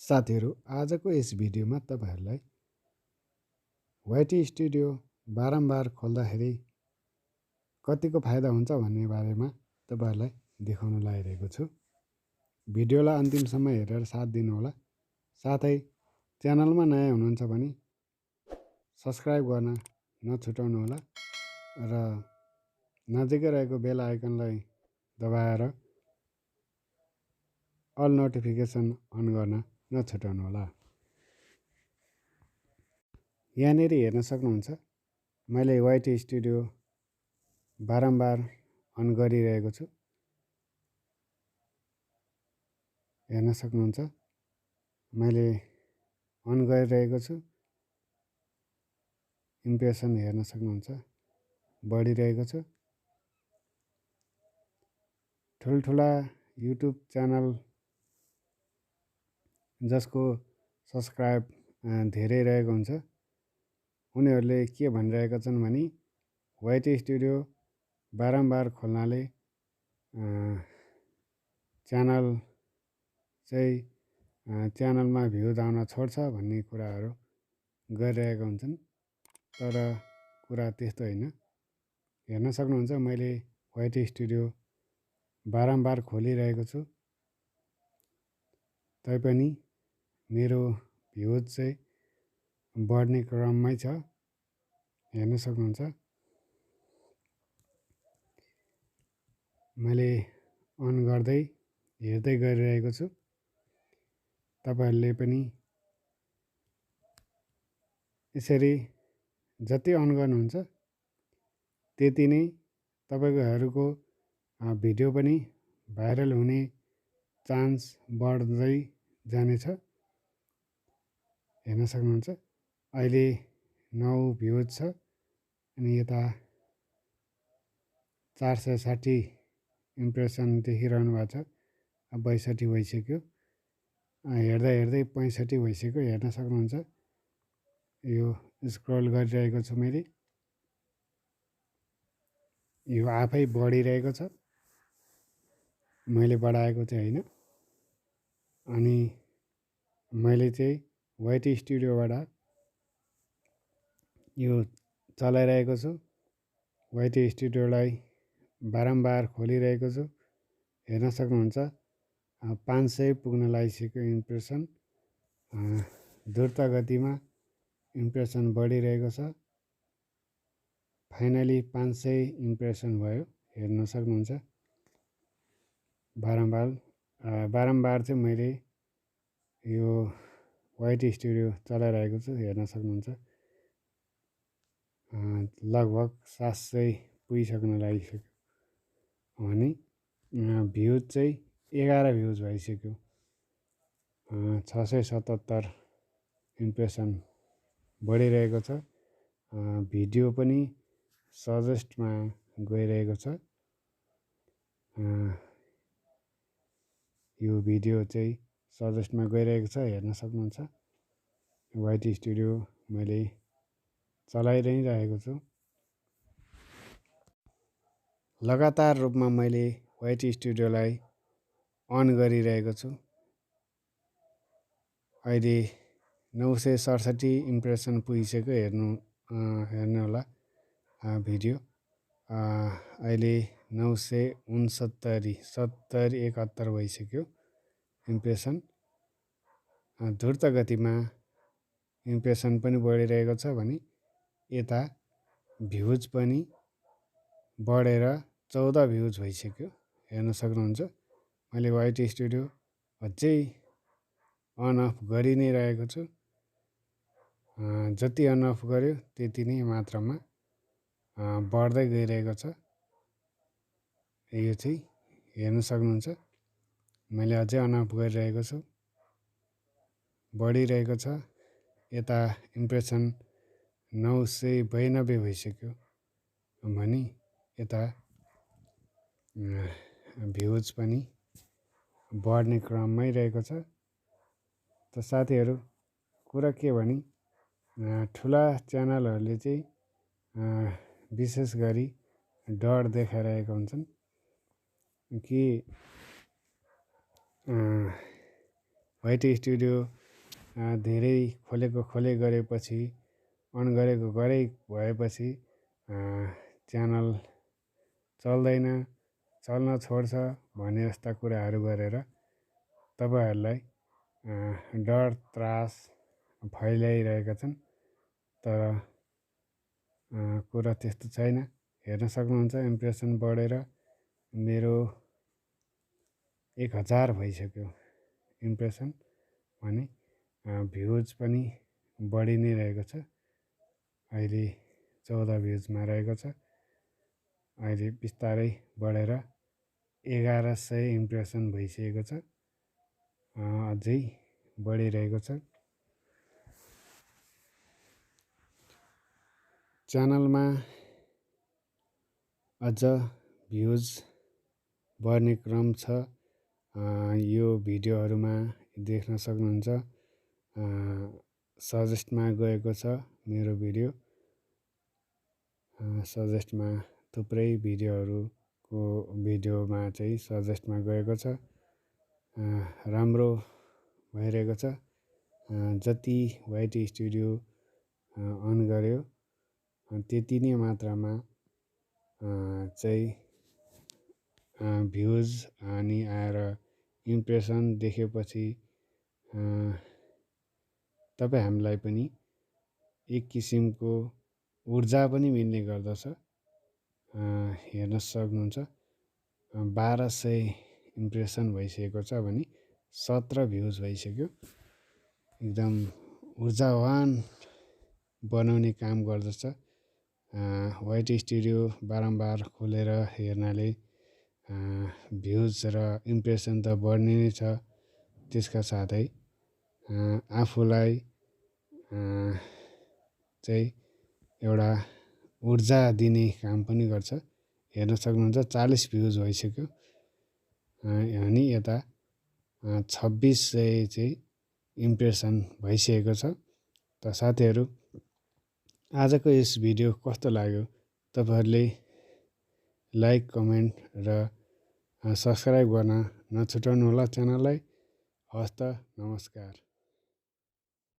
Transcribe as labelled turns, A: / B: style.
A: साथीहरू आजको यस भिडियोमा तपाईहरूलाई ytstudio बारम्बार खोल्दाखेरि कतिको फाइदा हुन्छ भन्ने बारेमा तपाईहरूलाई देखाउन लागिरहेको छु। भिडियोलाई अन्तिमसम्म हेरेर साथ दिनुहोला। साथै च्यानलमा नयाँ हुनुहुन्छ भने सब्स्क्राइब गर्न नछुटाउनुहोला र नजिकै रहेको बेल आइकनलाई दबाएर अल नोटिफिकेसन अन गर्न नछुटाउनुहोला। यहाँनिर हेर्न सक्नुहुन्छ मैले ytstudio बारम्बार अन गरिरहेको छु। हेर्न सक्नुहुन्छ मैले अन गरिरहेको छु। इम्प्रेसन हेर्न सक्नुहुन्छ बढिरहेको छ। ठुल्ठुला युट्युब च्यानल जसको सब्स्क्राइब धेरै रहेको हुन्छ उनीहरूले के भनिरहेका छन् भने ytstudio बारम्बार खोल्नाले च्यानल चाहिँ च्यानलमा भ्युज आउन छोड्छ भन्ने कुराहरू गरिरहेका हुन्छन्। तर कुरा त्यस्तो होइन। हेर्न सक्नुहुन्छ मैले ytstudio बारम्बार खोलिरहेको छु तैपनि मेरो भ्युज चाहिँ बढ्ने क्रममै छ। हेर्न सक्नुहुन्छ मैले अन गर्दै हेर्दै गरिरहेको छु। तपाईहरूले पनि यसरी जति अन गर्नुहुन्छ त्यति नै तपाईँहरूको भिडियो पनि भाइरल हुने चान्स बढ्दै जानेछ। हेर्न सक्नुहुन्छ अहिले 9 भ्युज छ अनि यता 460 इम्प्रेसन देखिरहनु भएको छ। 62 भइसक्यो। हेर्दा हेर्दै 65 भइसक्यो। हेर्न सक्नुहुन्छ यो स्क्रोल गरिरहेको छु मैले। यो आफै बढिरहेको छ, मैले बढाएको चाहिँ होइन। अनि मैले चाहिँ ytstudioबाट यो चलाइरहेको छु। ytstudioलाई बारम्बार खोलिरहेको छु। हेर्न सक्नुहुन्छ 500 पुग्न लागिसक्यो इम्प्रेसन। द्रुत गतिमा इम्प्रेसन बढिरहेको छ। फाइनली 500 इम्प्रेसन भयो। हेर्न सक्नुहुन्छ बारम्बार चाहिँ मैले यो ytstudio चलाइरहेको छु। हेर्न सक्नुहुन्छ लगभग 700 पुगिसक्न लागिसक्यो भने भ्युज चाहिँ 11 भ्युज भइसक्यो। 677 इम्प्रेसन बढिरहेको छ। भिडियो पनि सजेस्टमा गइरहेको छ। यो भिडियो चाहिँ सजेस्टमा गइरहेको छ। हेर्न सक्नुहुन्छ ytstudio मैले चलाइरहेको छु। लगातार रूपमा मैले ytstudioलाई अन गरिरहेको छु। अहिले 967 इम्प्रेसन पुगिसक्यो। हेर्नुहोला भिडियो अहिले 969 70 71 भइसक्यो इम्प्रेसन। द्रुत गतिमा इम्प्रेसन पनि बढिरहेको छ भने यता भ्युज पनि बढेर 14 भ्युज भइसक्यो। हेर्न सक्नुहुन्छ मैले ytstudio अझै अन अफ गरि नै रहेको छु। जति अन अफ गर्यो त्यति नै मात्रामा बढ्दै गइरहेको छ। यो चाहिँ हेर्न सक्नुहुन्छ मैले अझै अन अफ गरिरहेको छु। बढिरहेको छ। यता इम्प्रेसन 992 भइसक्यो भने यता भ्युज पनि बढ्ने क्रममै रहेको छ। त साथीहरू कुरा के भने ठुला च्यानलहरूले चाहिँ विशेष गरी डर देखाइरहेका हुन्छन् कि ytstudio धेरै खोले गरेपछि अन गरेको गरे भएपछि च्यानल चल्दैन, चल्न छोड्छ भन्ने जस्ता कुराहरू गरेर तपाईँहरूलाई डर त्रास फैलाइरहेका छन्। तर कुरा त्यस्तो छैन। हेर्न सक्नुहुन्छ इम्प्रेसन बढेर मेरो 1000 भइसक्यो इम्प्रेसन भने भ्युज पनि बढी नै रहेको छ। अहिले 14 भ्युजमा रहेको छ। अहिले बिस्तारै बढेर 1100 इम्प्रेसन भइसकेको छ। अझै बढिरहेको छ। च्यानलमा अझ भ्युज बढ्ने क्रम छ। यो भिडियोहरूमा देख्न सक्नुहुन्छ सजेस्टमा गएको छ मेरो भिडियो। सजेस्टमा थुप्रै भिडियोमा चाहिँ सजेस्टमा गएको छ। राम्रो भइरहेको छ। जति ytstudio अन गर्यो त्यति नै मात्रामा चाहिँ भ्युज अनि आएर इम्प्रेसन देखेपछि तपाईँ हामीलाई पनि एक किसिमको ऊर्जा पनि मिल्ने गर्दछ। हेर्न सक्नुहुन्छ 1200 इम्प्रेसन भइसकेको छ भने 17 भ्युज भइसक्यो। एकदम ऊर्जावान बनाउने काम गर्दछ। ytstudio बारम्बार खोलेर हेर्नाले भ्युज र इम्प्रेसन त बढ्ने नै छ। त्यसका साथै आफूलाई चाहिँ एउटा ऊर्जा दिने काम पनि गर्छ। हेर्न सक्नुहुन्छ 40 भ्युज भइसक्यो। अनि यता 2600 चाहिँ इम्प्रेसन भइसकेको छ। त साथीहरू आजको यस भिडियो कस्तो लाग्यो तपाईँहरूले लाइक कमेन्ट र सब्सक्राइब गर्न नछुटाउनु होला च्यानललाई। हस्त नमस्कार।